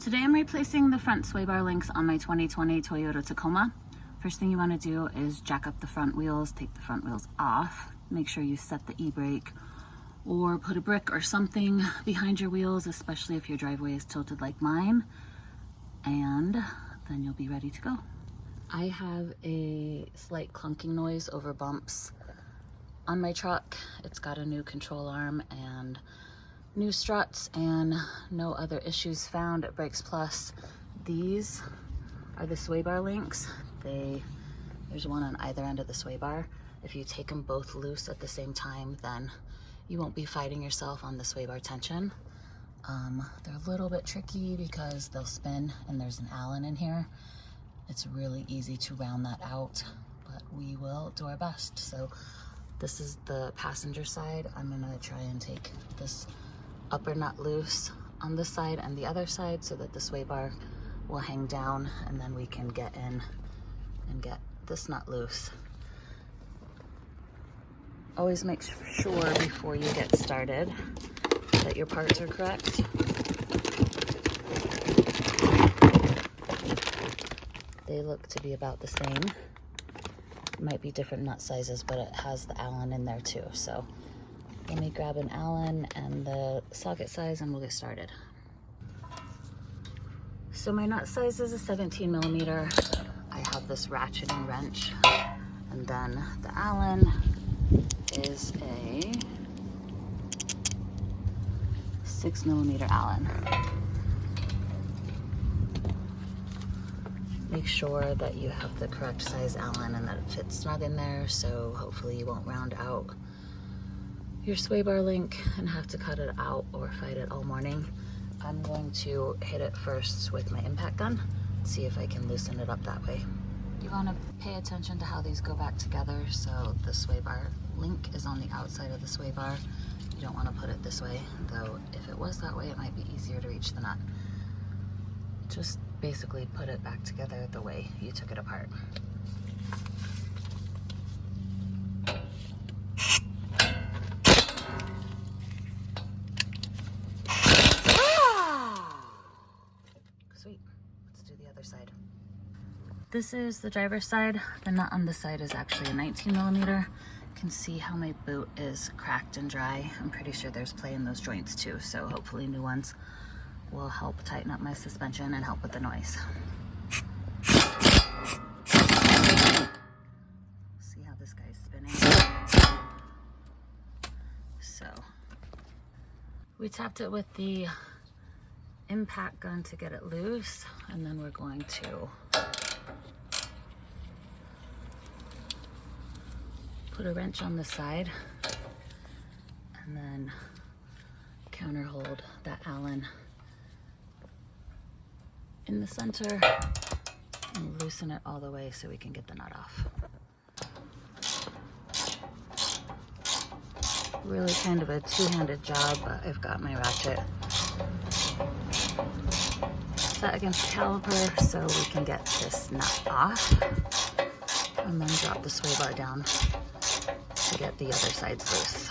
Today I'm replacing the front sway bar links on my 2020 Toyota Tacoma. First thing you want to do is jack up the front wheels, take the front wheels off, make sure you set the e-brake or put a brick or something behind your wheels, especially if your driveway is tilted like mine, and then you'll be ready to go. I have a slight clunking noise over bumps on my truck. It's got a new control arm and new struts and no other issues found at Brakes Plus. These are the sway bar links. There's one on either end of the sway bar. If you take them both loose at the same time, then you won't be fighting yourself on the sway bar tension. They're a little bit tricky because they'll spin and there's an Allen in here. It's really easy to round that out, but we will do our best. So this is the passenger side. I'm gonna try and take this upper nut loose on this side and the other side so that the sway bar will hang down, and then we can get in and get this nut loose. Always make sure before you get started that your parts are correct. They look to be about the same. Might be different nut sizes, but it has the Allen in there too. So let me grab an Allen and the socket size and we'll get started. So my nut size is a 17 millimeter. I have this ratcheting wrench, and then the Allen is a 6 millimeter Allen. Make sure that you have the correct size Allen and that it fits snug in there, so hopefully you won't round out your sway bar link and have to cut it out or fight it all morning. I'm going to hit it first with my impact gun, see if I can loosen it up that way. You want to pay attention to how these go back together. So the sway bar link is on the outside of the sway bar. You don't want to put it this way, though if it was that way it might be easier to reach the nut. Just basically put it back together the way you took it apart. Sweet. Let's do the other side. This is the driver's side. The nut on this side is actually a 19 millimeter. You can see how my boot is cracked and dry. I'm pretty sure there's play in those joints too, so hopefully new ones will help tighten up my suspension and help with the noise. See how this guy's spinning? So we tapped it with the impact gun to get it loose, and then we're going to put a wrench on the side and then counter hold that Allen in the center and loosen it all the way so we can get the nut off. Really kind of a two-handed job, but I've got my ratchet set against the caliper so we can get this nut off, and then drop the sway bar down to get the other sides loose.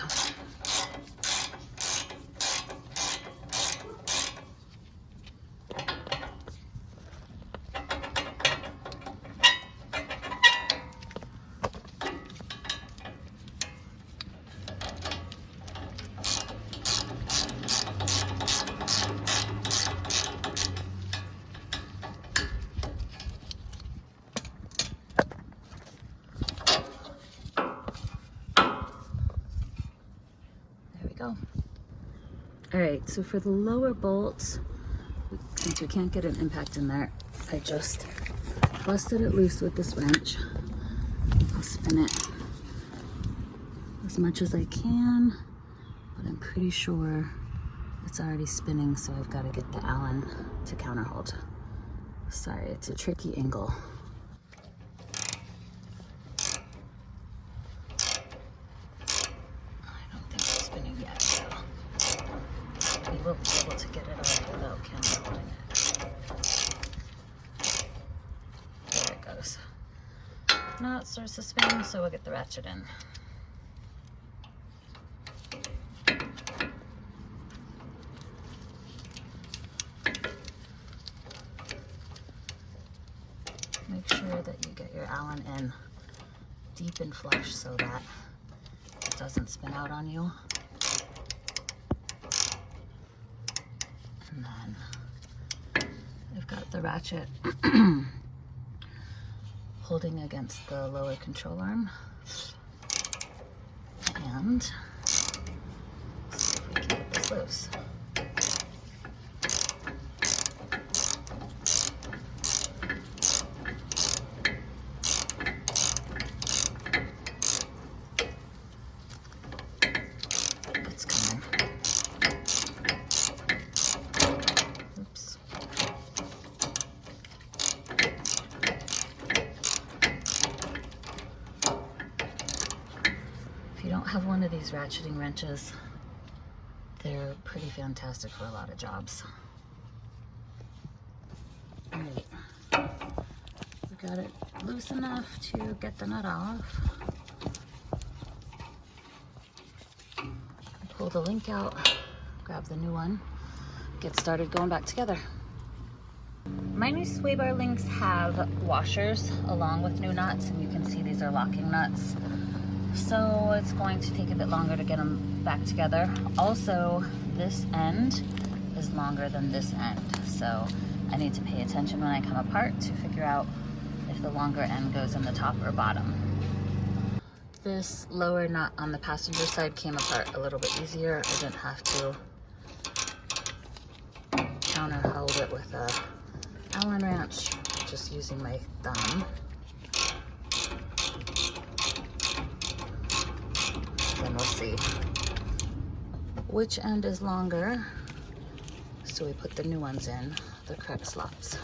All right, so for the lower bolts, since we can't get an impact in there, I just busted it loose with this wrench. I'll spin it as much as I can, but I'm pretty sure it's already spinning, so I've got to get the Allen to counterhold. Sorry, it's a tricky angle. We'll be able to get it off without camera holding it. There it goes. Now it starts to spin, so we'll get the ratchet in. make sure that you get your Allen in deep and flush so that it doesn't spin out on you. And then I've got the ratchet holding against the lower control arm. And see if we can get this loose. It's coming. Oops. If you don't have one of these ratcheting wrenches, they're pretty fantastic for a lot of jobs. All right, we got it loose enough to get the nut off. Pull the link out, grab the new one, get started going back together. My new sway bar links have washers along with new nuts, and you can see these are locking nuts. So it's going to take a bit longer to get them back together. Also, this end is longer than this end. So I need to pay attention when I come apart to figure out if the longer end goes in the top or bottom. This lower nut on the passenger side came apart a little bit easier. I didn't have to counter hold it with a Allen wrench, just using my thumb. Then we'll see which end is longer, so we put the new ones in the correct slots.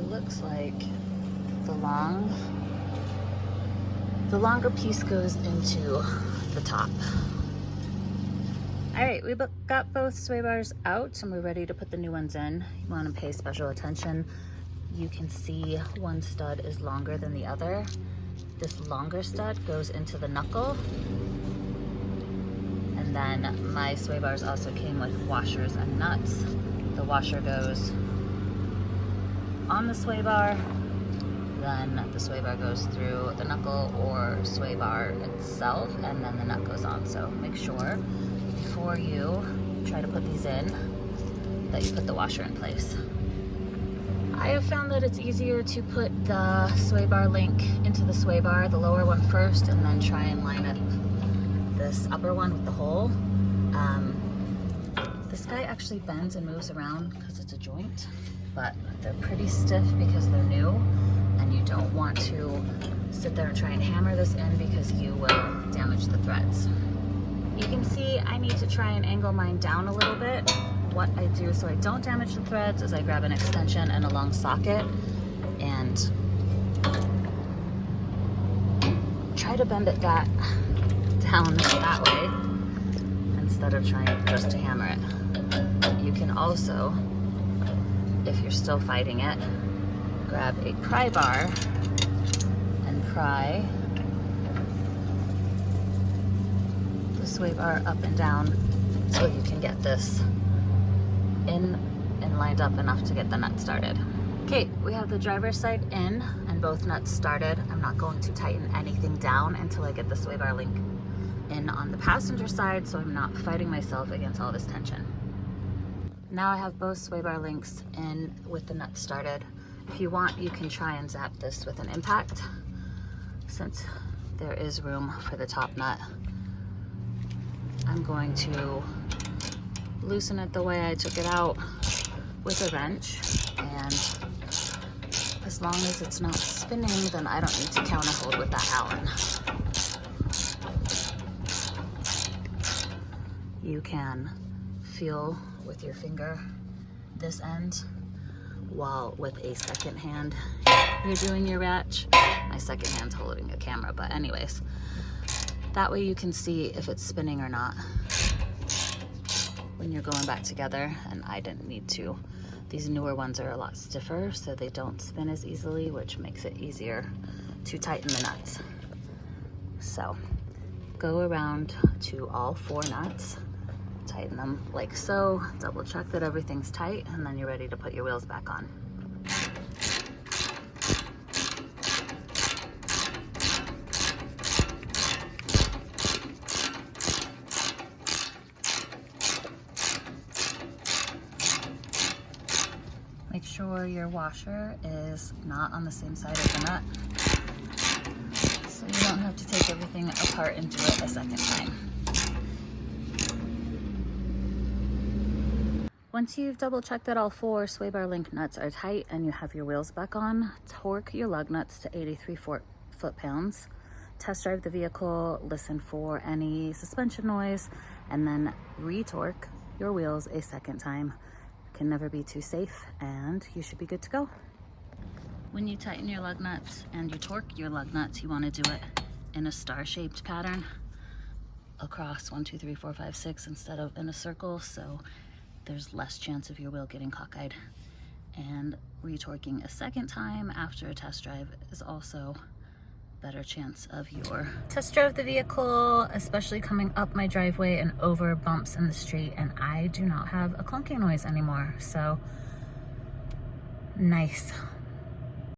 Looks like the longer piece goes into the top. All right, we got both sway bars out and we're ready to put the new ones in. You want to pay special attention. You can see one stud is longer than the other. This longer stud goes into the knuckle. And then my sway bars also came with washers and nuts. The washer goes on the sway bar, then the sway bar goes through the knuckle or sway bar itself, and then the nut goes on. So make sure before you try to put these in that you put the washer in place. I have found that it's easier to put the sway bar link into the sway bar, the lower one first, and then try and line up this upper one with the hole. This guy actually bends and moves around because it's a joint, but they're pretty stiff because they're new, and you don't want to sit there and try and hammer this in because you will damage the threads. You can see I need to try and angle mine down a little bit. What I do so I don't damage the threads is I grab an extension and a long socket and try to bend it down that way instead of trying just to hammer it. You can also, if you're still fighting it, grab a pry bar and pry the sway bar up and down so you can get this in and lined up enough to get the nut started. Okay, we have the driver's side in and both nuts started. I'm not going to tighten anything down until I get the sway bar link in on the passenger side, so I'm not fighting myself against all this tension. Now I have both sway bar links in with the nuts started. If you want, you can try and zap this with an impact, since there is room for the top nut. I'm going to loosen it the way I took it out with a wrench, and as long as it's not spinning, then I don't need to counter hold with that Allen. You can feel with your finger this end, while with a second hand you're doing your ratch. My second hand's holding a camera, but anyways, that way you can see if it's spinning or not when you're going back together. And I didn't need to. These newer ones are a lot stiffer, so they don't spin as easily, which makes it easier to tighten the nuts. So go around to all 4 nuts, tighten them like so, double check that everything's tight, and then you're ready to put your wheels back on. Make sure your washer is not on the same side of the nut, so you don't have to take everything apart and do it a second time. Once you've double checked that all 4 sway bar link nuts are tight and you have your wheels back on, torque your lug nuts to 83 foot-pounds. Test drive the vehicle, listen for any suspension noise, and then re-torque your wheels a second time. Can never be too safe, and you should be good to go. When you tighten your lug nuts and you torque your lug nuts, you want to do it in a star-shaped pattern across 1, 2, 3, 4, 5, 6 instead of in a circle, so there's less chance of your wheel getting cockeyed. And retorquing a second time after a test drive is also better chance of your test drive the vehicle, especially coming up my driveway and over bumps in the street, and I do not have a clunking noise anymore, so nice.